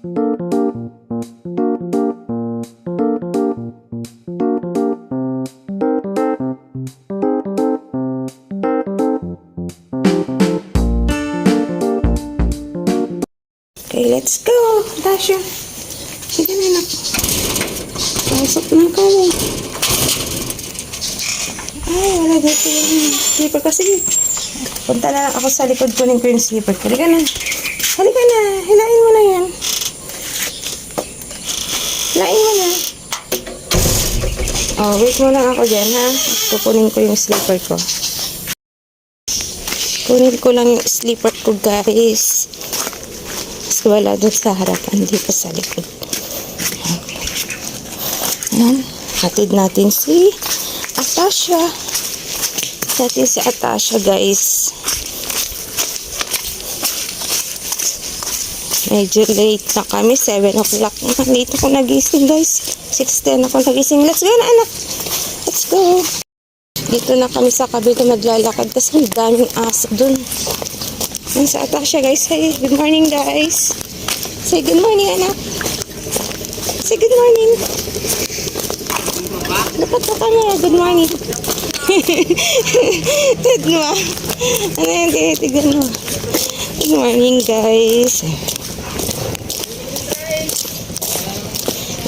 Okay, let's go, Dasha. Sige na, anak. Pasok na kami. Ay, wala dito yung slipper ko. Sige. Punta na lang ako sa likod. Kunin ko yung slipper ko. Halika na. Halika na. Hilain mo na yan. Hilain mo na. Oh, wait mo lang ako dyan, ha? Kukunin ko yung slipper ko. Kunin ko lang yung slipper ko, guys. Kasi wala doon sa harapan. Dito sa likod. Ayan. Hatid natin si Atasha. Natin si Atasha, guys. Medyo late na kami. 7 o'clock na. Late ako nagising, guys. 6:10 ako nagising. Let's go na, anak. Let's go. Dito na kami sa kabila maglalakad kasi may daming aso dun. Yan si Atasha, guys. Say good morning, guys. Say good morning, anak. Say good morning. Dapat sa camera. Good morning. Tignan mo. Ano yan, kaya tignan mo. Good morning, guys.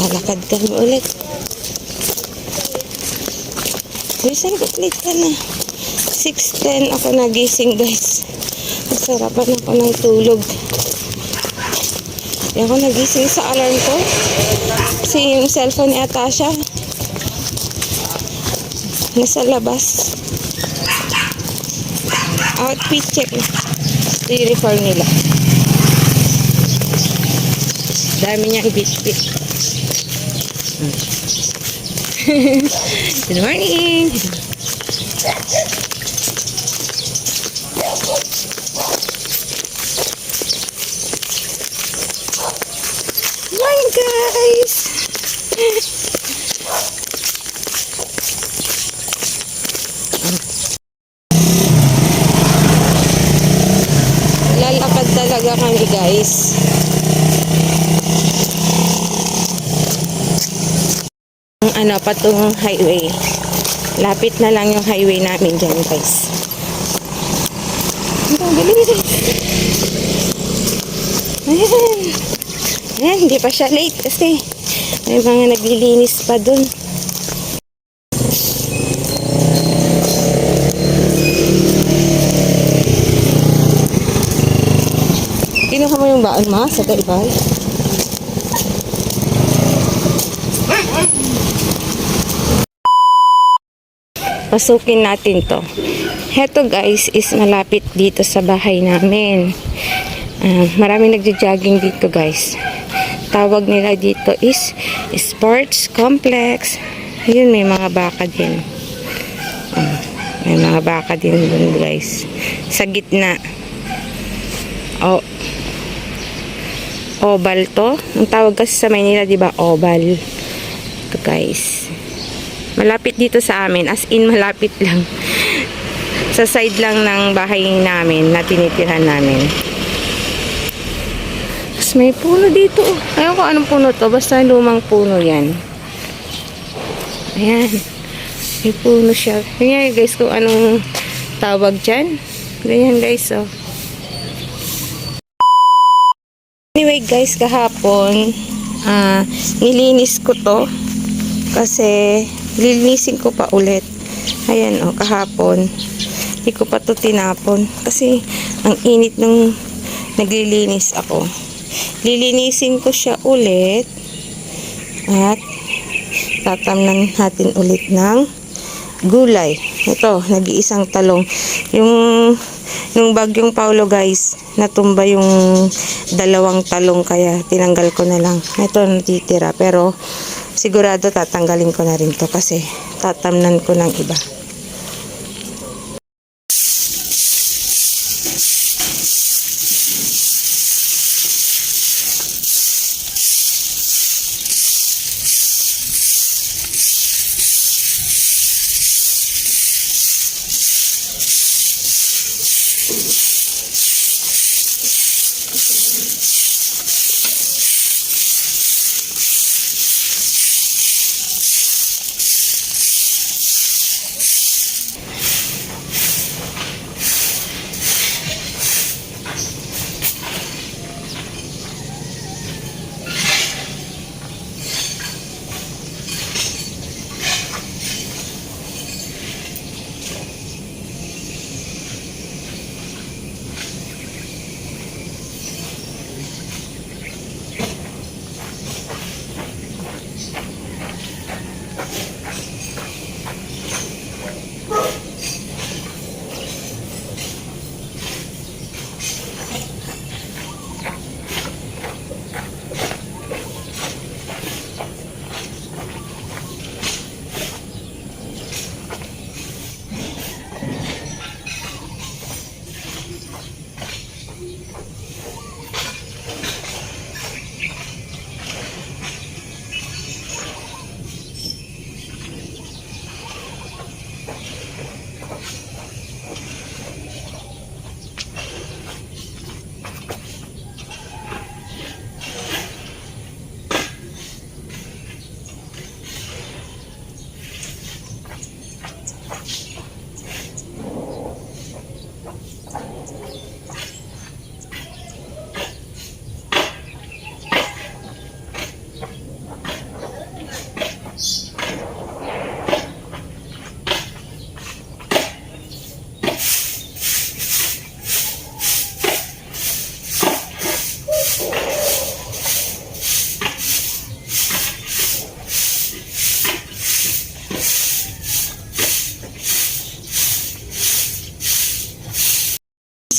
Lalakad kami ulit. Bisan ko, late ka na. 6:10 ako nagising, guys. Nasarapan ako ng tulog. Hindi ako nagising sa alarm ko. Kasi yung cellphone ni Atasha nasa labas. Outfit check. Ito yung uniform nila. Dami niyang bit-bit. Good morning. Good morning, guys. Lalakad talaga kami, guys. Ano, patungong highway. Lapit na lang yung highway namin dyan, guys. Ang bilis. Ayan. Ayan, hindi pa siya late kasi may mga naglilinis pa dun. Kinuha mo yung baon, ma, sa taibay? Pasukin natin to. Heto, guys, is malapit dito sa bahay namin. Maraming nagja-jogging dito, guys. Tawag nila dito is sports complex. Ayun, may mga baka din. May mga baka din dun, guys. Sa gitna. Oh. Oval to. Ang tawag kasi sa Maynila, di ba? Oval. Ito, guys. Malapit dito sa amin, as in malapit lang. Sa side lang ng bahay namin na tinitirhan namin. Tapos may puno dito. Ayaw ko anong puno to, basta lumang puno yan. Ayan. May puno siya. Ganyan, guys, kung anong tawag dyan. Ganyan, guys, oh. Anyway, guys, kahapon nilinis ko to kasi lilinisin ko pa ulit. Ayan, oh, kahapon hindi ko pa to tinapon kasi ang init nung naglilinis ako. Lilinisin ko siya ulit at tatamnan natin ulit ng gulay. Ito, nag-iisang talong. Nung bagyong Paulo, guys, natumba yung 2 talong kaya tinanggal ko na lang. Ito natitira pero sigurado tatanggalin ko na rin to kasi tatamnan ko ng iba.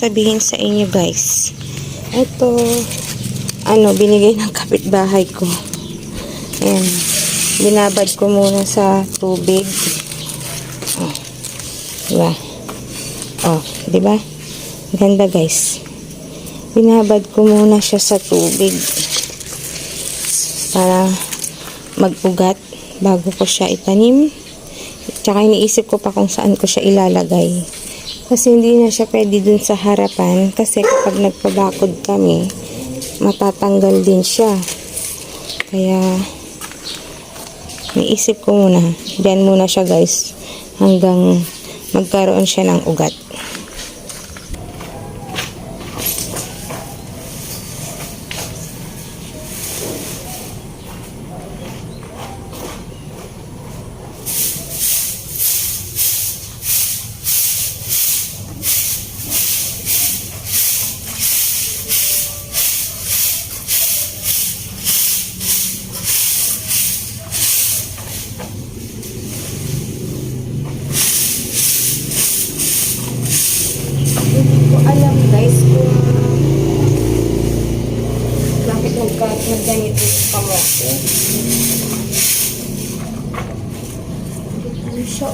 sasabihin sa inyo guys. Ito, binigay ng kapitbahay ko. Ayan. Binabad ko muna sa tubig. Oh. Diba? Oh, diba? Ganda guys. Binabad ko muna siya sa tubig para mag-ugat bago ko siya itanim. Tsaka iniisip ko pa kung saan ko siya ilalagay. Kasi hindi na siya pwede dun sa harapan. Kasi kapag nagpabakod kami, matatanggal din siya. Kaya, iniisip ko muna. Diyan muna siya guys. Hanggang magkaroon siya ng ugat. Alam guys kung bakit nagganito yung kamote. Ano siya?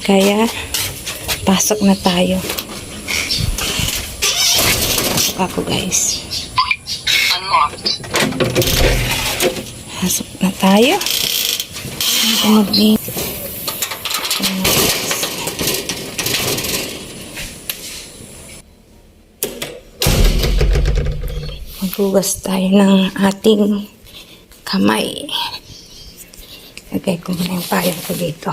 Kaya, pasok na tayo. Pasok ako guys. Pasok na tayo. Maghugas tayo ng ating kamay. Lagay ko muna yung payong ko dito.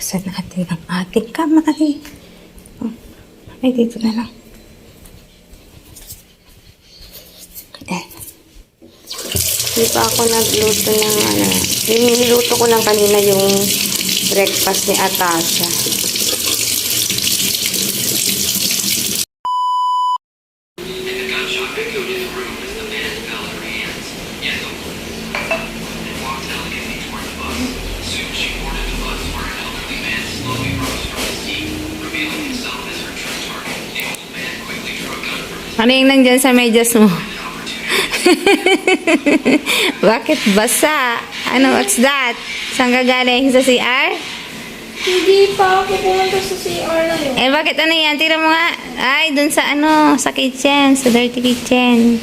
Hugasan natin ang ating kamay. Ay, dito na lang. Hindi pa ako nagluto ng niluto ko lang kanina yung breakfast ni Atasha. Ano yung nandyan sa medyas mo? Bakit basa? What's that? Saan ka galing? Sa CR? Hindi pa ako pumunta sa CR na yun. Bakit ano yan? Tira mo nga. Ay, dun sa sa kitchen. Sa dirty kitchen.